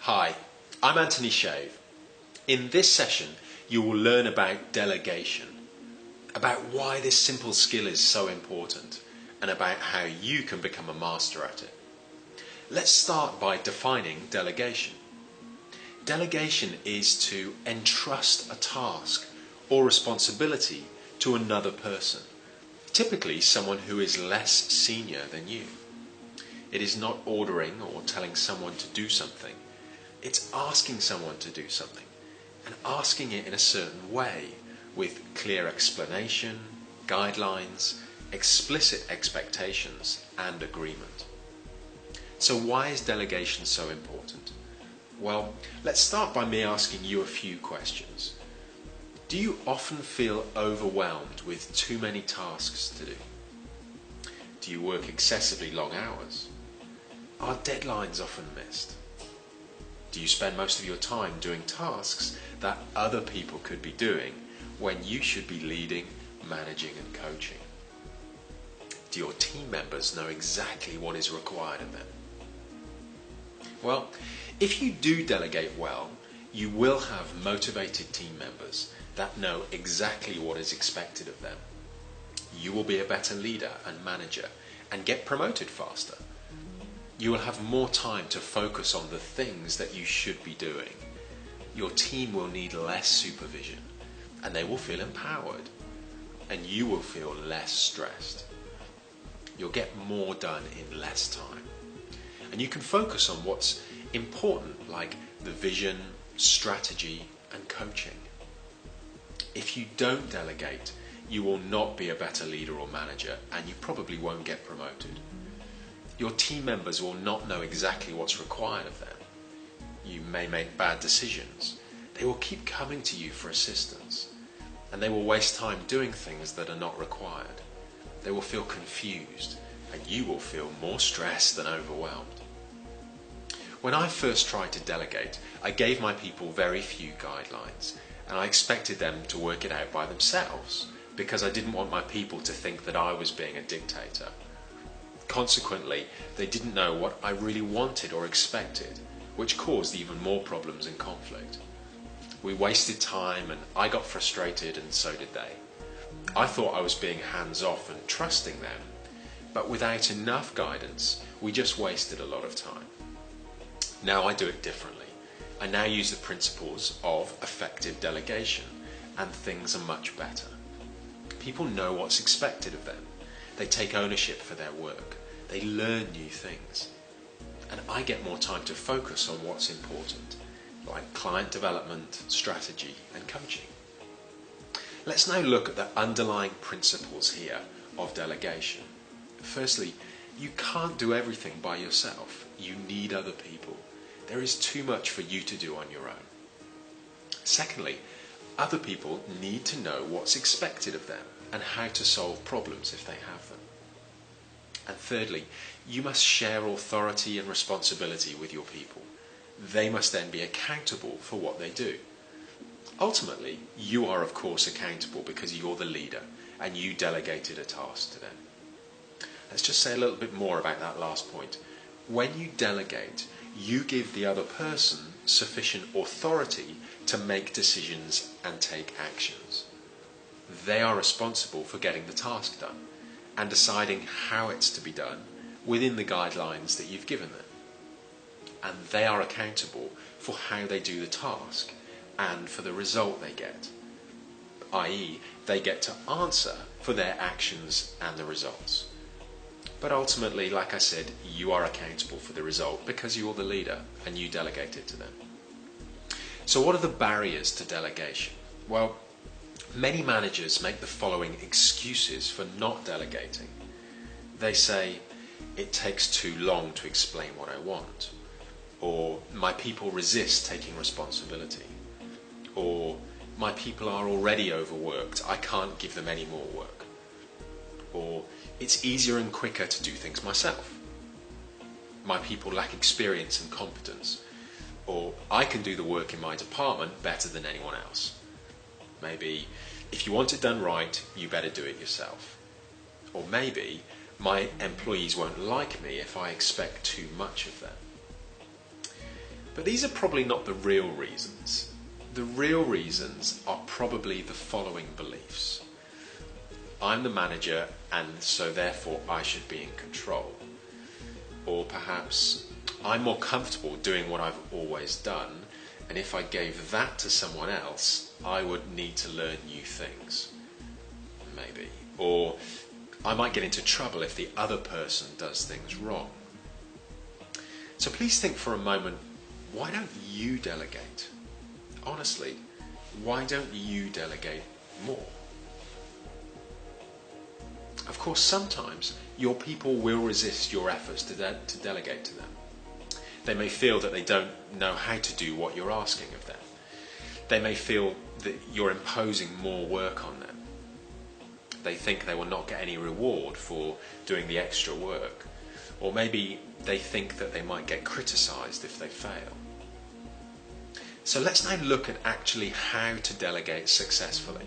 Hi, I'm Anthony Shave. In this session, you will learn about delegation, about why this simple skill is so important, and about how you can become a master at it. Let's start by defining delegation. Delegation is to entrust a task or responsibility to another person, typically someone who is less senior than you. It is not ordering or telling someone to do something. It's asking someone to do something, and asking it in a certain way, with clear explanation, guidelines, explicit expectations, and agreement. So why is delegation so important? Well, let's start by me asking you a few questions. Do you often feel overwhelmed with too many tasks to do? Do you work excessively long hours? Are deadlines often missed? Do you spend most of your time doing tasks that other people could be doing when you should be leading, managing and coaching? Do your team members know exactly what is required of them? Well, if you do delegate well, you will have motivated team members that know exactly what is expected of them. You will be a better leader and manager and get promoted faster. You will have more time to focus on the things that you should be doing. Your team will need less supervision and they will feel empowered, and you will feel less stressed. You'll get more done in less time, and you can focus on what's important, like the vision, strategy and coaching. If you don't delegate, you will not be a better leader or manager, and you probably won't get promoted. Your team members will not know exactly what's required of them. You may make bad decisions. They will keep coming to you for assistance, and they will waste time doing things that are not required. They will feel confused, and you will feel more stressed than overwhelmed. When I first tried to delegate, I gave my people very few guidelines, and I expected them to work it out by themselves because I didn't want my people to think that I was being a dictator. Consequently, they didn't know what I really wanted or expected, which caused even more problems and conflict. We wasted time and I got frustrated, and so did they. I thought I was being hands-off and trusting them, but without enough guidance, we just wasted a lot of time. Now I do it differently. I now use the principles of effective delegation, and things are much better. People know what's expected of them. They take ownership for their work. They learn new things. And I get more time to focus on what's important, like client development, strategy and coaching. Let's now look at the underlying principles here of delegation. Firstly, you can't do everything by yourself. You need other people. There is too much for you to do on your own. Secondly, other people need to know what's expected of them and how to solve problems if they have them. And thirdly, you must share authority and responsibility with your people. They must then be accountable for what they do. Ultimately, you are of course accountable because you're the leader and you delegated a task to them. Let's just say a little bit more about that last point. When you delegate, you give the other person sufficient authority to make decisions and take actions. They are responsible for getting the task done and deciding how it's to be done within the guidelines that you've given them. And they are accountable for how they do the task and for the result they get, i.e., they get to answer for their actions and the results. But ultimately, like I said, you are accountable for the result because you're the leader and you delegate it to them. So what are the barriers to delegation? Well, many managers make the following excuses for not delegating. They say, it takes too long to explain what I want, or my people resist taking responsibility, or my people are already overworked, I can't give them any more work, or it's easier and quicker to do things myself. My people lack experience and competence, or I can do the work in my department better than anyone else. Maybe, if you want it done right, you better do it yourself. Or maybe, my employees won't like me if I expect too much of them. But these are probably not the real reasons. The real reasons are probably the following beliefs. I'm the manager, and so therefore I should be in control. Or perhaps I'm more comfortable doing what I've always done, and if I gave that to someone else, I would need to learn new things. Maybe. Or I might get into trouble if the other person does things wrong. So please think for a moment, why don't you delegate? Honestly, why don't you delegate more? Of course, sometimes your people will resist your efforts to delegate to them. They may feel that they don't know how to do what you're asking of them. They may feel that you're imposing more work on them. They think they will not get any reward for doing the extra work. Or maybe they think that they might get criticised if they fail. So let's now look at actually how to delegate successfully.